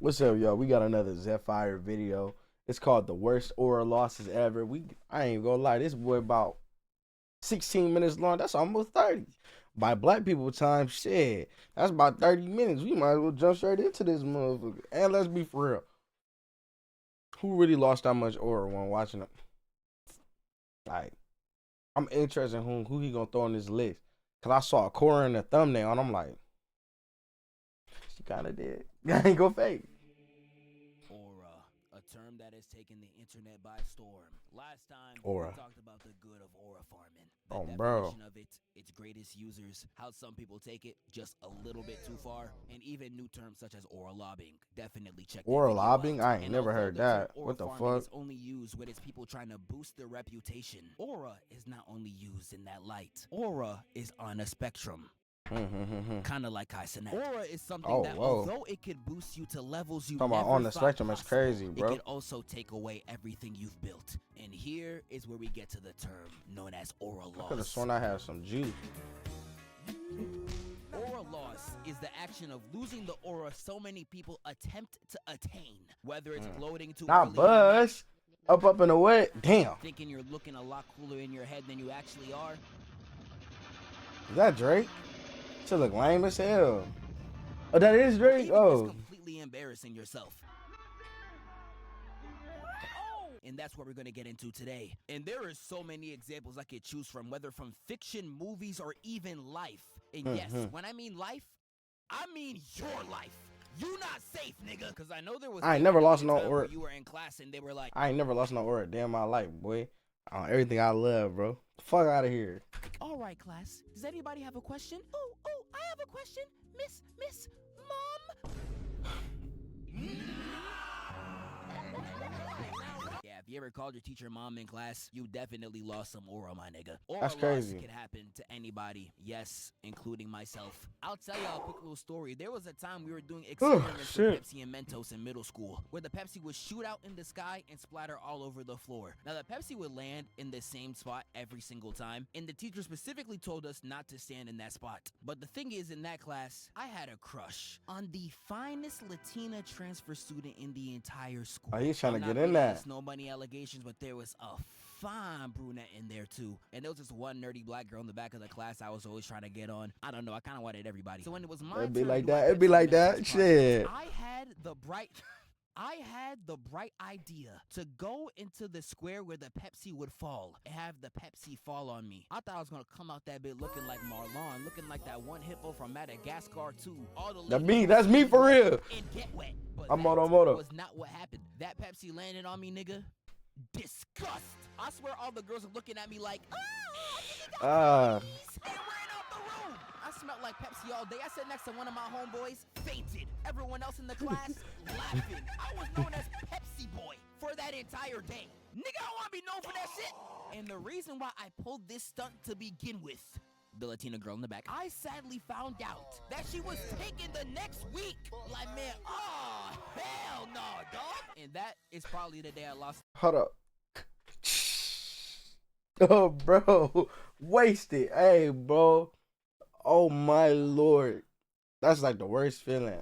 What's up, y'all? We got another Zephyr video. It's called The Worst Aura Losses Ever. I ain't gonna lie, this boy about 16 minutes long. That's almost 30. By black people time, shit. That's about 30 minutes. We might as well jump straight into this motherfucker. And let's be for real. Who really lost that much aura when watching it? Like, I'm interested in who he gonna throw on this list. Cause I saw a Cora in the thumbnail and I'm like, she kinda did. I ain't gonna fake. Aura, a term that has taken the internet by storm. Last time, Aura. we talked about the good of aura farming. The Oh, definition bro. of it, its greatest users, how some people take it just a little bit too far, and even new terms such as aura lobbing. Definitely check that Aura video lobbing? out. I ain't And never although heard the term that. aura What the farming fuck? is only used when it's people trying to boost their reputation. Aura is not only used in that light. Aura is on a spectrum. Kind of like Kai Cenat. Aura is something that, although it could boost you to levels you Talking never about on the thought spectrum, it's possible, crazy, bro. It could also take away everything you've built. And here is where we get to the term known as aura I could have loss. sworn I had some juice. Aura loss is the action of losing the aura so many people attempt to attain. Whether it's bloating too Not early, buzz. Up in the wet. Damn. thinking you're looking a lot cooler in your head than you actually are. Is that Drake? Shit look lame as hell. Oh, that is Drake? Even Oh. just completely embarrassing yourself. And that's what we're going to get into today. And there are so many examples I could choose from, whether from fiction, movies, or even life. And yes, when I mean life, I mean your life. You not safe, nigga. Because I know there was I ain't never lost a no time where aura. you were in class and they were like, I ain't never lost no aura a day in my life, boy. On everything I love, bro. Fuck out of here. all right, class, does anybody have a question? Oh, I have a question. Miss, Mom. Yeah, if you ever called your teacher mom in class, you definitely lost some aura, my nigga. Aura That's crazy. loss can happen to anybody, yes, including myself. I'll tell y'all a quick little story. There was a time we were doing experiments with Pepsi and Mentos in middle school, where the Pepsi would shoot out in the sky and splatter all over the floor. Now, the Pepsi would land in the same spot every single time, and the teacher specifically told us not to stand in that spot. But the thing is, in that class, I had a crush on the finest Latina transfer student in the entire school. Oh, he's trying to I'm get not in gonna that. list no money allegations, but there was a fine brunette in there too. And there was this one nerdy black girl in the back of the class I was always trying to get on. I don't know, I kind of wanted everybody. So when it was my It'd be turn like to do my that. It'd be Pepsi like Mentos that. project, Shit. I had the bright idea to go into the square where the Pepsi would fall and have the Pepsi fall on me. I thought I was gonna come out that bit looking like Marlon, looking like that one hippo from Madagascar too. All the That's me for real. and get wet. But I'm that Moto. was not what happened. That Pepsi landed on me, nigga. Disgust. I swear all the girls are looking at me like, Ah. and ran out the room. I smelled like Pepsi all day. I sat next to one of my homeboys, fainted. Everyone else in the class laughing. I was known as Pepsi Boy for that entire day. Nigga, I want to be known for that shit. And the reason why I pulled this stunt to begin with, the Latina girl in the back, I sadly found out that she was taken the next week. Like, man, oh, hell no, dog. And that is probably the day I lost. Hold up. Oh, bro. Wasted. Hey, bro. Oh, my Lord. That's like the worst feeling.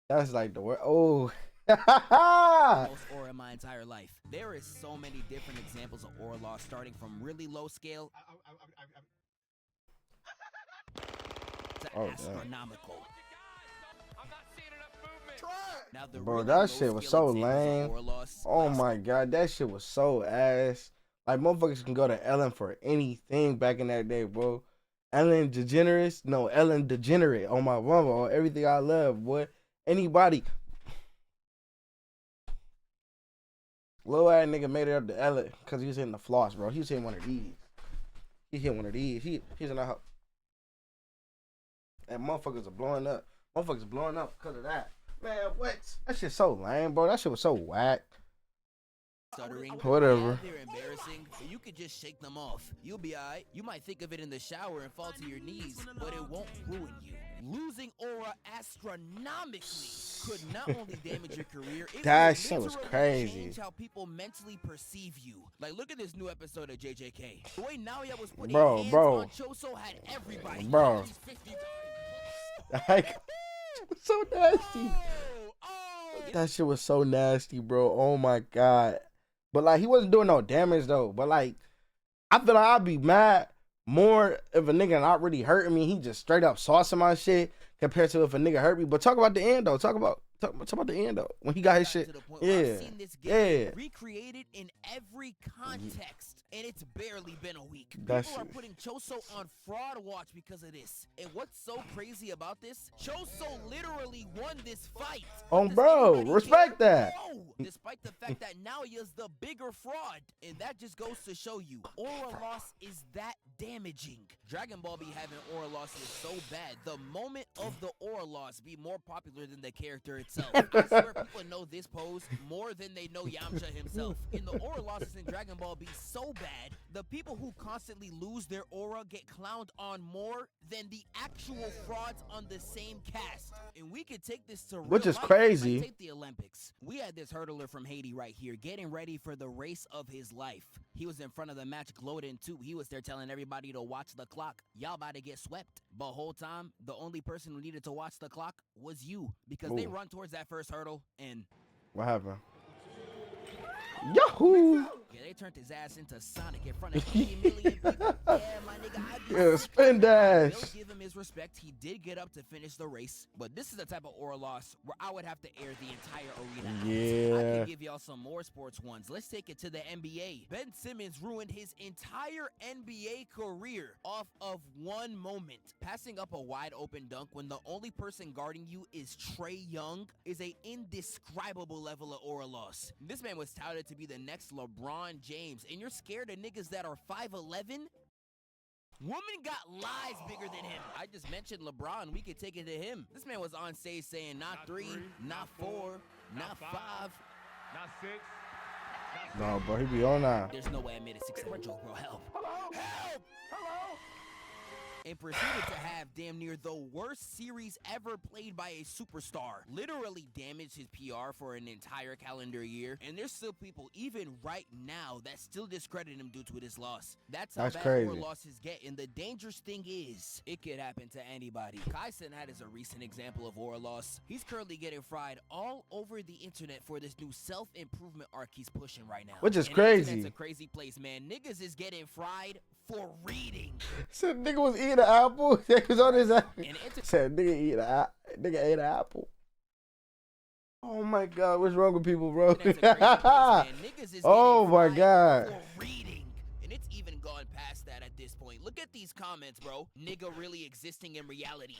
That's like the worst. Oh. Most aura in my entire life. There is so many different examples of aura loss, starting from really low scale to astronomical. Now, the Bro, really that low shit was scale so examples of lame. aura loss, Oh like my God, that shit was so ass. Like, motherfuckers can go to Ellen for anything back in that day, bro. Ellen DeGeneres? No, Ellen Degenerate on my mama, on everything I love, boy. Anybody. Little ass nigga made it up to Ellen because he was hitting the floss, bro. He was hitting one of these. He hit one of these. He's in the house. And motherfuckers are blowing up. Motherfuckers blowing up because of that. Man, what? That shit so lame, bro. That shit was so whack. stuttering. Whatever. Yeah, they're embarrassing, but you could just shake them off. You'll be alright. You might think of it in the shower and fall to your knees, but it won't ruin you. Losing aura astronomically could not only damage your career, it That would shit was literally crazy. change how people mentally perceive you. Like, look at this new episode of JJK. The way Naoya was putting hands Bro. on Choso had everybody. Bro. He's 50. Like, so nasty. That shit was so nasty, bro. Oh my god. But like he wasn't doing no damage though. But like I feel like I'd be mad more if a nigga not really hurting me. He just straight up saucing my shit compared to if a nigga hurt me. But talk about the end though. Talk about the end though. When he got his shit. Yeah. I've seen this game recreated in every context, and it's barely been a week. People are putting Choso on fraud watch because of this. And what's so crazy about this? Choso literally won this fight. Oh, bro, respect that. No, despite the fact that now he is the bigger fraud, and that just goes to show you, aura loss is that damaging. Dragon Ball be having aura losses so bad. The moment of the aura loss be more popular than the character itself. I swear people know this pose more than they know Yamcha himself. And the aura losses in Dragon Ball be so bad, the people who constantly lose their aura get clowned on more than the actual frauds on the same cast. And we could take this to real which is life. crazy. Like, take the Olympics. We had this hurdler from Haiti right here getting ready for the race of his life. He was in front of the match gloating too. He was there telling everybody to watch the clock. Y'all about to get swept. But whole time, the only person who needed to watch the clock was you, because they run towards that first hurdle and what happened? Yahoo! Yeah, they turned his ass into Sonic in front of 80 million people. Yeah, my nigga, Yeah, spin dash. They'll give him his respect. He did get up to finish the race, but this is the type of aura loss where I would have to air the entire arena out. I Yeah. can give y'all some more sports ones. Let's take it to the NBA. Ben Simmons ruined his entire NBA career off of one moment. Passing up a wide open dunk when the only person guarding you is Trae Young is a indescribable level of aura loss. This man was touted to be the next LeBron James, and you're scared of niggas that are 5'11"? Woman got lies bigger than him. I just mentioned LeBron. We could take it to him. This man was on stage saying not three, not four, not five, not six. No, bro, he be on now. There's no way I made a 6-7 joke, bro. Help. Hello? Help! Hello? And proceeded to have damn near the worst series ever played by a superstar. Literally damaged his PR for an entire calendar year. And there's still people, even right now, that still discredit him due to this loss. That's how bad crazy. more losses get. And the dangerous thing is, it could happen to anybody. Kai Cenat is a recent example of aura loss. He's currently getting fried all over the internet for this new self-improvement arc he's pushing right now. Which is And crazy. It's a crazy place, man. Niggas is getting fried for reading. Said nigga was eating an apple. He was on his ass. And Said nigga ate an apple. Oh my god, what's wrong with people, bro? Oh my god. For reading. And it's even gone past that at this point. Look at these comments, bro. Nigga really existing in reality.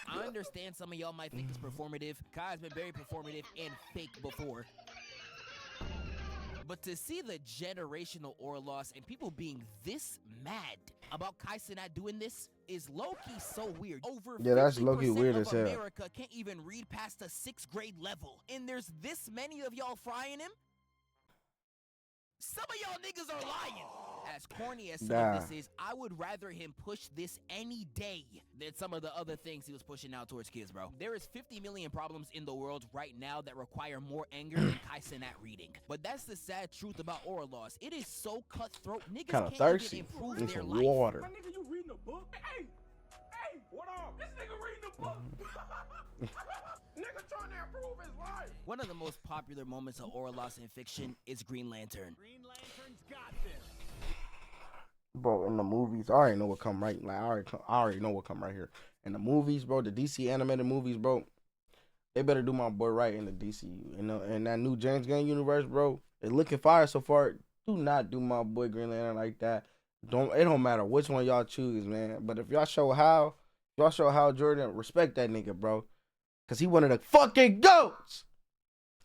I understand some of y'all might think it's performative. Kai's been very performative and fake before. But to see the generational aura loss and people being this mad about Kai Cenat doing this is low-key so weird. Over that's low-key 50% weird of as hell. America can't even read past the 6th grade level. And there's this many of y'all frying him? Some of y'all niggas are lying. As corny as some of this is, I would rather him push this any day than some of the other things he was pushing out towards kids, bro. There is 50 million problems in the world right now that require more anger than Kai Cenat reading. But that's the sad truth about aura loss. It is so cutthroat. Niggas Kind of can't thirsty. even improve Need their some life. water. My nigga, you reading a book? Hey, what up? This nigga reading a book. Nigga trying to improve his life. One of the most popular moments of aura loss in fiction is Green Lantern. Green Lantern's got this. Bro, in the movies, I already know what come right. Like I already know what come right here. In the movies, bro, the DC animated movies, bro, they better do my boy right in the DCU. In that new James Gunn universe, bro, it's looking fire so far. Do not do my boy Green Lantern like that. It don't matter which one y'all choose, man. But if y'all show how Jordan, respect that nigga, bro, cause he one of the fucking goats.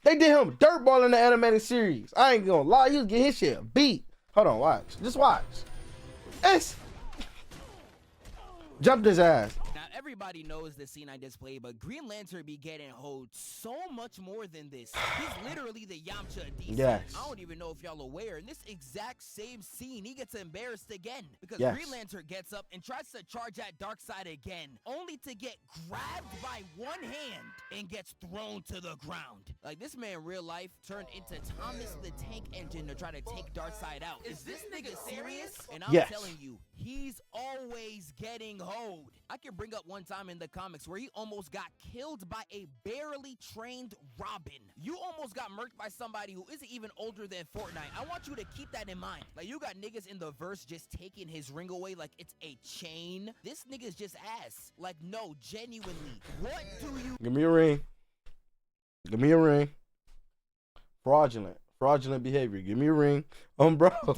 They did him dirtball in the animated series. I ain't gonna lie, he was getting his shit beat. Hold on, watch. Just watch. It's jumped his ass. Now, everybody knows the scene I just played, but Green Lantern be getting hoed so much more than this. He's literally the Yamcha of DC. Yes. I don't even know if y'all aware. In this exact same scene, he gets embarrassed again. Because Yes. Green Lantern gets up and tries to charge at Darkseid again, only to get grabbed by one hand and gets thrown to the ground. Like, this man in real life turned into Thomas the Tank Engine to try to take Darkseid out. Is this nigga serious? And I'm Yes. telling you, he's always getting hoed. I can bring up that one time in the comics where he almost got killed by a barely trained Robin. You almost got murked by somebody who isn't even older than Fortnite. I want you to keep that in mind. Like, you got niggas in the verse just taking his ring away like it's a chain. This nigga's just ass. Like, no, genuinely. What do you... Give me a ring. Give me a ring. Fraudulent behavior. Give me a ring. Bro. Dude,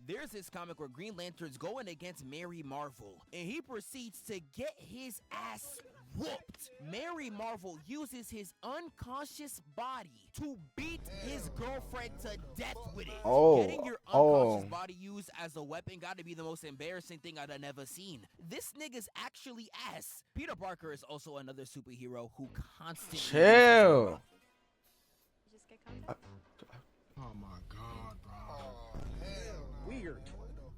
there's this comic where Green Lantern's going against Mary Marvel, and he proceeds to get his ass whooped. Mary Marvel uses his unconscious body to beat his girlfriend to death with it. Getting your unconscious body used as a weapon gotta be the most embarrassing thing I've never seen. This nigga's actually ass. Peter Parker is also another superhero who constantly... Chill. Just get comfortable. Oh my God, bro. Weird,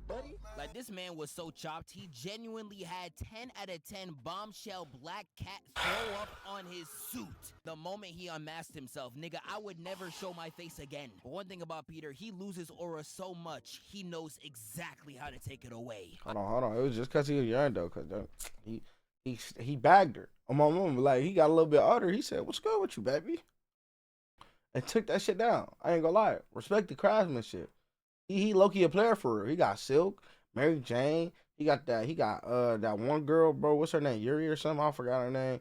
buddy. Like, this man was so chopped, he genuinely had 10 out of 10 bombshell black cat throw up on his suit the moment he unmasked himself. Nigga, I would never show my face again. But one thing about Peter, he loses aura so much, he knows exactly how to take it away. Hold on. It was just because he was young, though, because he bagged her. On my mom, like, he got a little bit older. He said, "What's good with you, baby?" And took that shit down. I ain't gonna lie. Respect the craftsmanship. He low-key a player for real. He got Silk, Mary Jane. He got that one girl, bro. What's her name? Yuri or something? I forgot her name.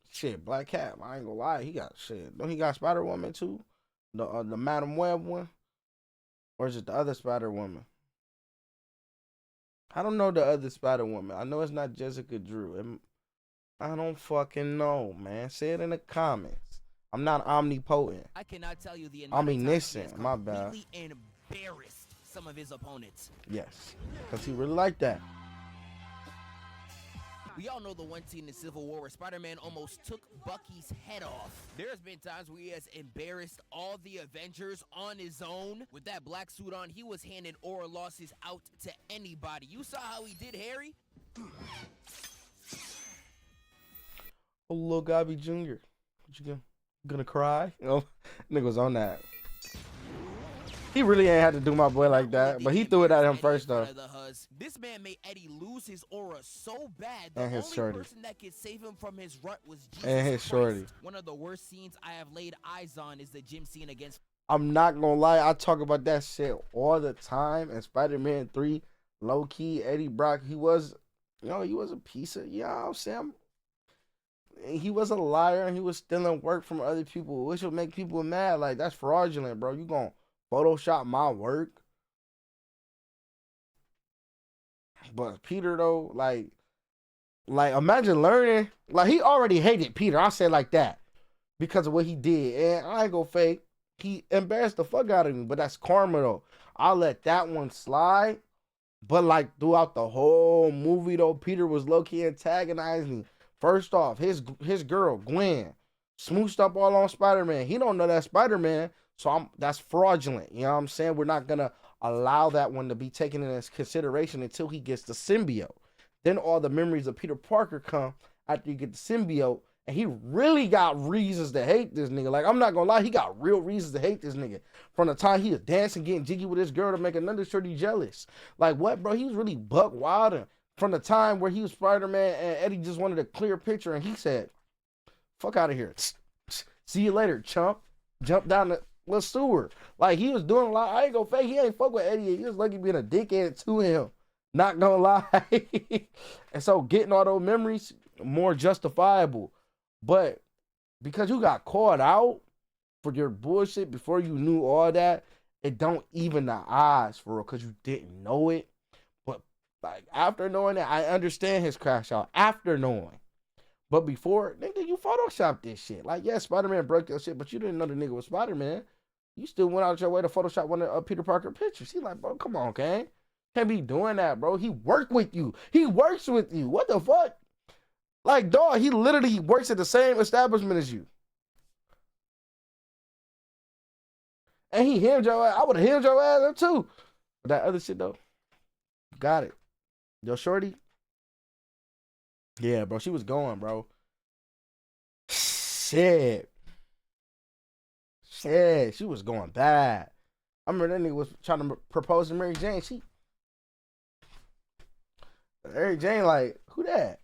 Shit, Black Cat. I ain't gonna lie. He got shit. Don't he got Spider-Woman too? The Madam Web one? Or is it the other Spider-Woman? I don't know the other Spider-Woman. I know it's not Jessica Drew. I don't fucking know, man. Say it in the comments. I'm not omnipotent. I cannot tell you the amount of times he has Omniscient, my bad. completely embarrassed some of his opponents. Yes, because he really like that. We all know the one scene in Civil War where Spider-Man almost took Bucky's head off. There's been times where he has embarrassed all the Avengers on his own. With that black suit on, he was handing aura losses out to anybody. You saw how he did Harry? Oh, Lil Gabby Jr. What you gonna cry? You know, nigga was on that. He really ain't had to do my boy like that, but he threw it at him first though. This man made Eddie lose his aura so bad. And his shorty. Person that could save him from his rut was Jesus And his Christ. shorty. One of the worst scenes I have laid eyes on is the gym scene against... I'm not gonna lie, I talk about that shit all the time. And Spider-Man 3, low key, Eddie Brock, he was a piece of, you know what I'm saying? He was a liar and he was stealing work from other people, which would make people mad. Like, that's fraudulent, bro. You gonna Photoshop my work? But Peter, though, like imagine learning. Like, he already hated Peter. I say like that because of what he did. And I ain't gonna fake. He embarrassed the fuck out of me, but that's karma, though. I'll let that one slide. But, like, throughout the whole movie, though, Peter was low-key antagonizing. First off, his girl, Gwen, smooshed up all on Spider-Man. He don't know that Spider-Man, so that's fraudulent. You know what I'm saying? We're not going to allow that one to be taken into consideration until he gets the symbiote. Then all the memories of Peter Parker come after you get the symbiote, and he really got reasons to hate this nigga. Like, I'm not going to lie, he got real reasons to hate this nigga. From the time he was dancing, getting jiggy with this girl to make another shorty jealous. Like, what, bro? He was really buck wilding. From the time where he was Spider-Man and Eddie just wanted a clear picture and he said, "Fuck out of here. See you later, chump." Jump down the sewer. Like, he was doing a lot. I ain't gonna fake. He ain't fuck with Eddie. He was lucky being a dickhead to him. Not gonna lie. And so getting all those memories, more justifiable. But because you got caught out for your bullshit before you knew all that, it don't even the odds for real because you didn't know it. Like, after knowing that, I understand his crash out. After knowing. But before, nigga, you photoshopped this shit. Like, yeah, Spider-Man broke your shit, but you didn't know the nigga was Spider-Man. You still went out your way to Photoshop one of Peter Parker pictures. He like, bro, come on, gang. Can't be doing that, bro. He worked with you. He works with you. What the fuck? Like, dog, he literally works at the same establishment as you. And he hemmed your ass. I would have hemmed your ass up too. But that other shit, though, got it. Yo, shorty? Yeah, bro, she was going, bro. Shit, she was going bad. I remember that nigga was trying to propose to Mary Jane. Eric Jane, like, who that?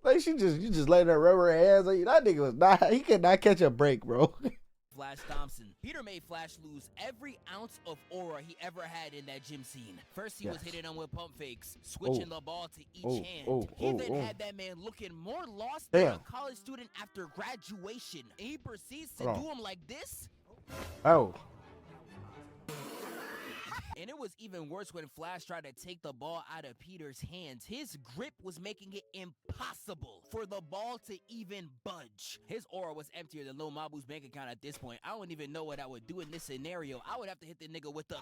Like, you just letting her rub her hands on you. That nigga was not, he could not catch a break, bro. Flash Thompson. Peter made Flash lose every ounce of aura he ever had in that gym scene. First, he was hitting him with pump fakes, switching the ball to each hand. He then had that man looking more lost than a college student after graduation. And he proceeds to do him like this. Oh. And it was even worse when Flash tried to take the ball out of Peter's hands. His grip was making it impossible for the ball to even budge. His aura was emptier than Lil Mabu's bank account at this point. I don't even know what I would do in this scenario. I would have to hit the nigga with the...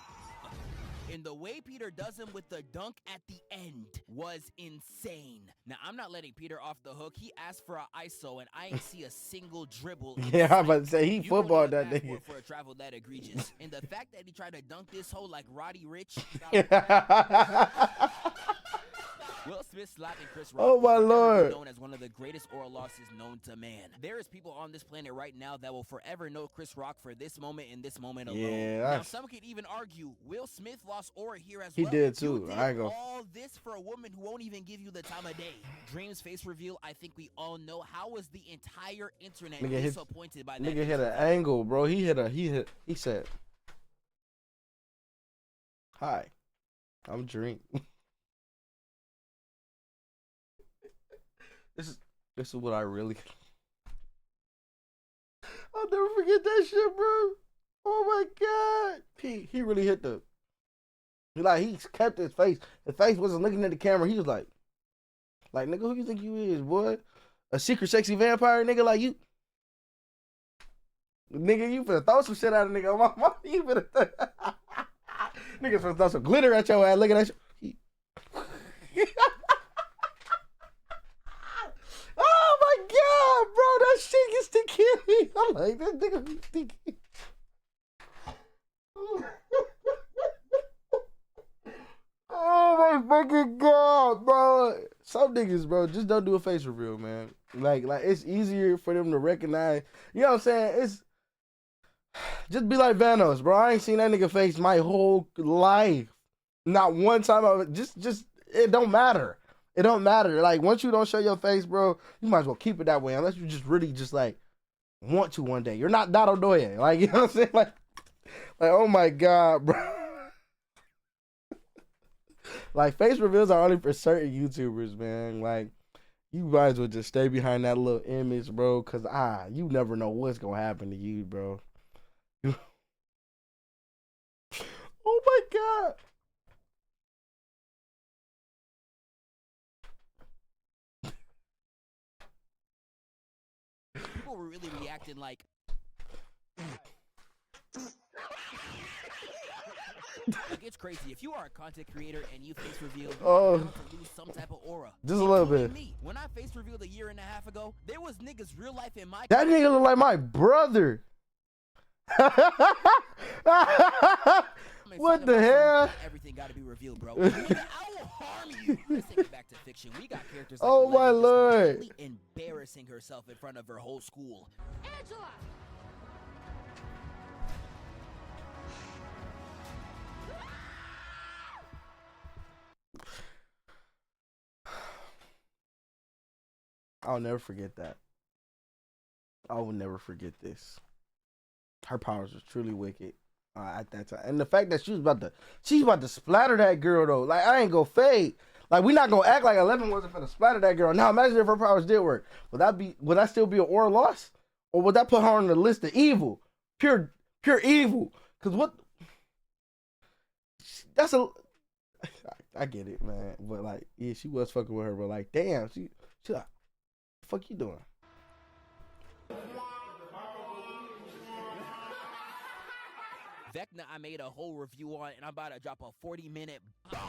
And the way Peter does him with the dunk at the end was insane. Now, I'm not letting Peter off the hook. He asked for an ISO, and I ain't see a single dribble. Yeah, I'm about to say, he footballed that nigga. For a travel that egregious. And the fact that he tried to dunk this hole like Roddy Rich. Will Smith slapping Chris Rock. Oh my lord! Known as one of the greatest oral losses known to man. There is people on this planet right now that will forever know Chris Rock for this moment and this moment alone. Yeah, now some could even argue Will Smith lost aura here as he well. He did too. You did I ain't gonna... all this for a woman who won't even give you the time of day. Dream's face reveal. I think we all know how was the entire internet disappointed by that. Nigga hit an angle, bro. He said, "Hi, I'm Dream." This is what I really. I'll never forget that shit, bro. Oh my god, he really hit the. He kept his face. His face wasn't looking at the camera. He was like, nigga, who you think you is, boy? A secret sexy vampire, nigga, like you. Nigga, you finna throw some shit at a nigga. Mama, you finna. Nigga finna throw some glitter at your ass. Look at that shit. Oh my god, bro, that shit gets to kill me. I'm like, this nigga be stinky. Oh my fucking god, bro. Some niggas, bro, just don't do a face reveal, man. Like it's easier for them to recognize. You know what I'm saying? It's just be like Vanos, bro. I ain't seen that nigga face my whole life. Not one time. Just it don't matter. It don't matter. Like, once you don't show your face, bro, you might as well keep it that way. Unless you just really just, like, want to one day. You're not Donald Doye. Like, you know what I'm saying? Like, oh, my God, bro. Like, face reveals are only for certain YouTubers, man. Like, you might as well just stay behind that little image, bro. Because, you never know what's going to happen to you, bro. Oh, my God. People were really reacting like it's crazy. If you are a content creator and you face reveal, you're going to lose some type of aura. Just a little bit. Me. When I face revealed a year and a half ago, there was niggas real life in my. That nigga look like my brother. What the hell? Everything got to be revealed, bro. Nigga, I will harm you. Let's take it back to fiction. We got characters like oh my lord, embarrassing herself in front of her whole school. Angela. I'll never forget that. I will never forget this. Her powers was truly wicked at that time, and the fact that she's about to splatter that girl though. Like, I ain't gonna fade. Like, we not gonna act like 11 wasn't gonna splatter that girl. Now imagine if her powers did work. Would that still be an aura loss, or would that put her on the list of evil, pure evil? Cause what? That's a. I get it, man, but like, yeah, she was fucking with her, but like, damn, she like, fuck you doing? Vecna, I made a whole review on, and I'm about to drop a 40-minute bomb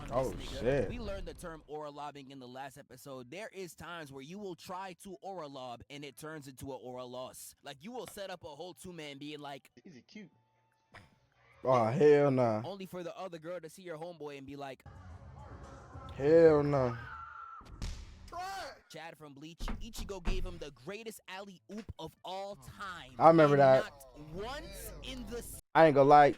on Oh this nigga. shit! We learned the term aura lobbing in the last episode. There is times where you will try to aura lob, and it turns into an aura loss. Like, you will set up a whole two-man being like, Is it cute? Oh hell nah! only for the other girl to see your homeboy and be like, Hell nah! Chad from Bleach, Ichigo gave him the greatest alley-oop of all time. I remember and that. Not once in the I ain't gonna lie.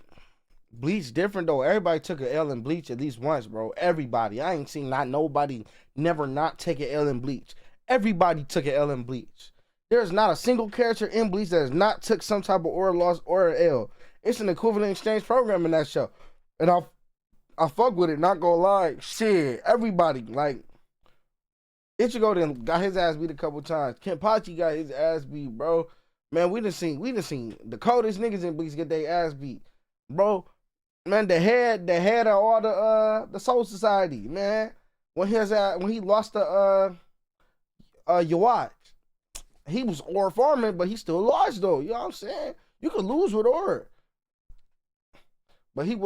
Bleach different though. Everybody took an L in Bleach at least once, bro. Everybody. I ain't seen not nobody never not take an L in Bleach. Everybody took an L in Bleach. There's not a single character in Bleach that has not took some type of aura loss or an L. It's an equivalent exchange program in that show. And I fuck with it, not gonna lie. Shit, everybody, like, Ichigo then got his ass beat a couple times. Kenpachi got his ass beat, bro. Man, we done seen the coldest niggas in Bleach get their ass beat. Bro, man, the head of all the Soul Society, man. When he lost the Yawatch, he was aura farming, but he still lost though. You know what I'm saying? You could lose with aura. But I ain't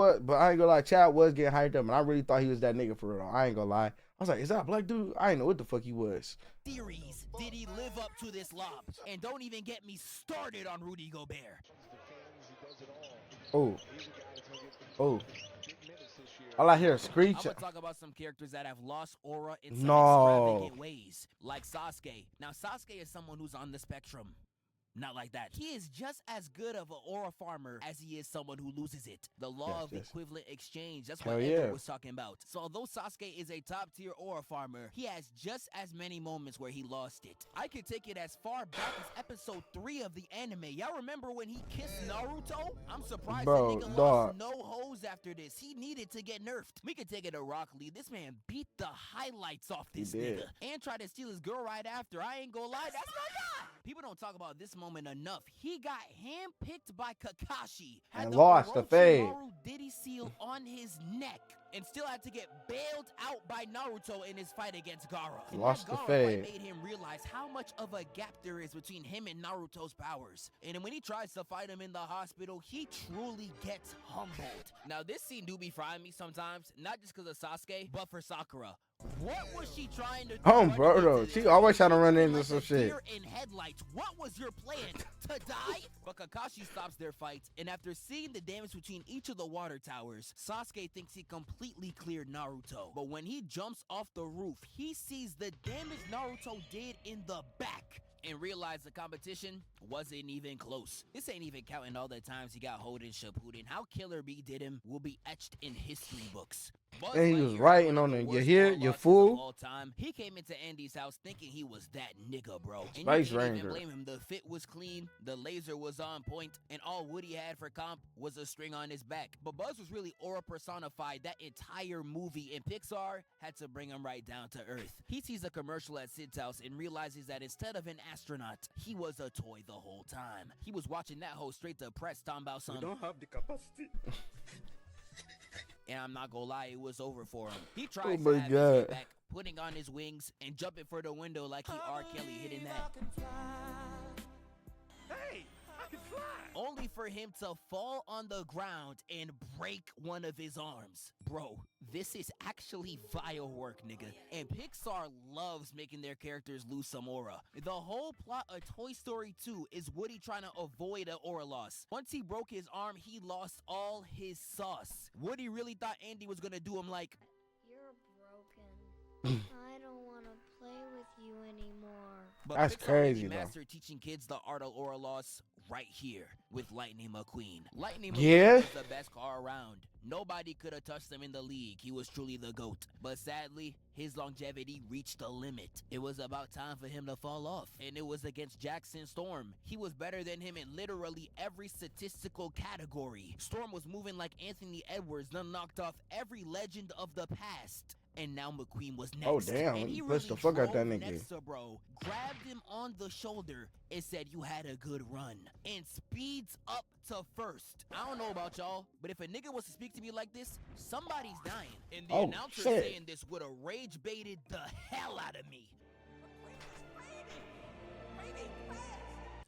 gonna lie, Chad was getting hyped up, and I really thought he was that nigga for real. I ain't gonna lie. I was like, is that a black dude? I ain't know what the fuck he was. Theories. Did he live up to this lob? And don't even get me started on Rudy Gobert. Oh. All I hear is Screech. I'm gonna talk about some characters that have lost aura in some No. extravagant ways, like Sasuke. Now, Sasuke is someone who's on the spectrum. Not like that. He is just as good of an aura farmer as he is someone who loses it. The law of equivalent exchange. That's what Edward was talking about. So although Sasuke is a top tier aura farmer, he has just as many moments where he lost it. I could take it as far back as episode 3 of the anime. Y'all remember when he kissed Naruto? I'm surprised that nigga lost no hoes after this. He needed to get nerfed. We could take it to Rock Lee. This man beat the highlights off this nigga and tried to steal his girl right after. I ain't gonna lie, that's my guy. People don't talk about this moment enough. He got handpicked by Kakashi, had and the lost the fade. Diddy seal on his neck, and still had to get bailed out by Naruto in his fight against Gaara. Lost the Gaara fade. fight made him realize how much of a gap there is between him and Naruto's powers. And when he tries to fight him in the hospital, he truly gets humbled. Now this scene do be frying me sometimes, not just because of Sasuke, but for Sakura. What was she trying to do? Oh, bro, though. She always trying to run into some shit. In headlights. What was your plan? To die? But Kakashi stops their fight, and after seeing the damage between each of the water towers, Sasuke thinks he completely cleared Naruto. But when he jumps off the roof, he sees the damage Naruto did in the back and realized the competition wasn't even close. This ain't even counting all the times he got hold in Shippuden. How Killer Bee did him will be etched in history books. And he was writing on it. You hear? You fool? All time. He came into Andy's house thinking he was that nigga, bro. And Space you can't Ranger. even blame him. The fit was clean, the laser was on point, and all Woody had for comp was a string on his back. But Buzz was really aura personified that entire movie, and Pixar had to bring him right down to earth. He sees a commercial at Sid's house and realizes that instead of an astronaut, he was a toy the whole time. He was watching that whole straight to press talking about some. We don't have the capacity. And I'm not gonna lie, it was over for him. He tried Oh to my have his God. head back, putting on his wings and jumping for the window like he R. Kelly hitting that. Hey, I can fly. Only for him to fall on the ground and break one of his arms. Bro, this is actually vile work, nigga. And Pixar loves making their characters lose some aura. The whole plot of Toy Story 2 is Woody trying to avoid an aura loss. Once he broke his arm, he lost all his sauce. Woody really thought Andy was gonna do him like, You're broken. I don't want to play with you anymore. but That's Pixar crazy, really though. mastered teaching kids the art of aura loss right here with Lightning McQueen. Lightning Yeah? McQueen was the best car around. Nobody could have touched him in the league. He was truly the GOAT. But sadly, his longevity reached a limit. It was about time for him to fall off. And it was against Jackson Storm. He was better than him in literally every statistical category. Storm was moving like Anthony Edwards, then knocked off every legend of the past. And now McQueen was next. Oh, damn. And he Push the really fuck out that drove nigga. next to bro, grabbed him on the shoulder, and said you had a good run. And speeds up to first. I don't know about y'all, but if a nigga was to speak to me like this, somebody's dying. And the Oh, announcer shit. saying this would have rage baited the hell out of me.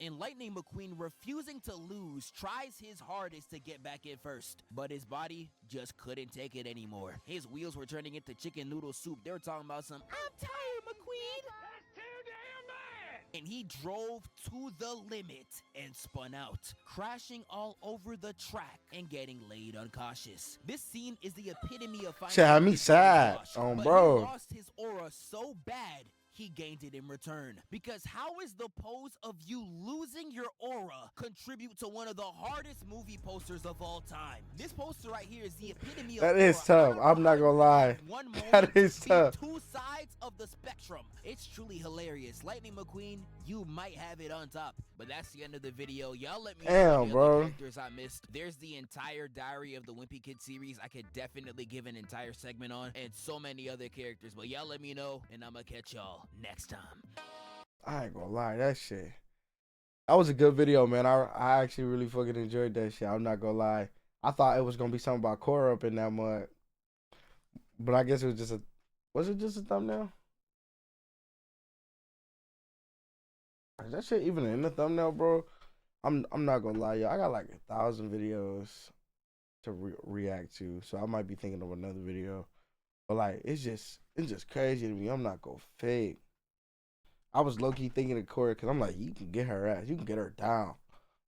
And Lightning McQueen, refusing to lose, tries his hardest to get back in first. But his body just couldn't take it anymore. His wheels were turning into chicken noodle soup. They were talking about some, I'm tired, McQueen. That's too damn bad. And he drove to the limit and spun out, crashing all over the track and getting laid uncautious. This scene is the epitome of finding Shit had me out sad Josh, on but bro. He lost his aura so bad, he gained it in return. Because how is the pose of you losing your aura contribute to one of the hardest movie posters of all time? This poster right here is the epitome of That is aura. I tough. don't know I'm how not you gonna can lie. have one That moment is be tough. two sides of the spectrum. It's truly hilarious. Lightning McQueen, you might have it on top. But that's the end of the video. Y'all let me know Damn, any bro. other characters I missed. There's the entire Diary of the Wimpy Kid series. I could definitely give an entire segment on, and so many other characters. But y'all let me know, and I'ma catch y'all next time. I ain't gonna lie, that shit. That was a good video, man. I actually really fucking enjoyed that shit. I'm not gonna lie. I thought it was gonna be something about Cora up in that mud, but I guess it was just a. Was it just a thumbnail? Is that shit even in the thumbnail, bro? I'm not gonna lie, y'all. I got like 1,000 videos to react to, so I might be thinking of another video. But like, it's just crazy to me. I'm not gonna fake. I was low key thinking of Corey because I'm like, you can get her ass, you can get her down.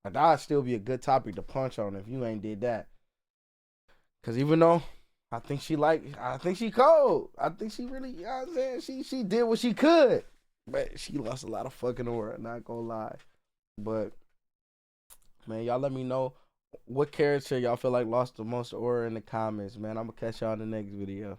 Like, that'd still be a good topic to punch on if you ain't did that. Cause even though I think she cold. I think she really, you know what I'm saying? She did what she could. But she lost a lot of fucking aura, not gonna lie. But man, y'all let me know what character y'all feel like lost the most aura in the comments, man. I'm gonna catch y'all in the next video.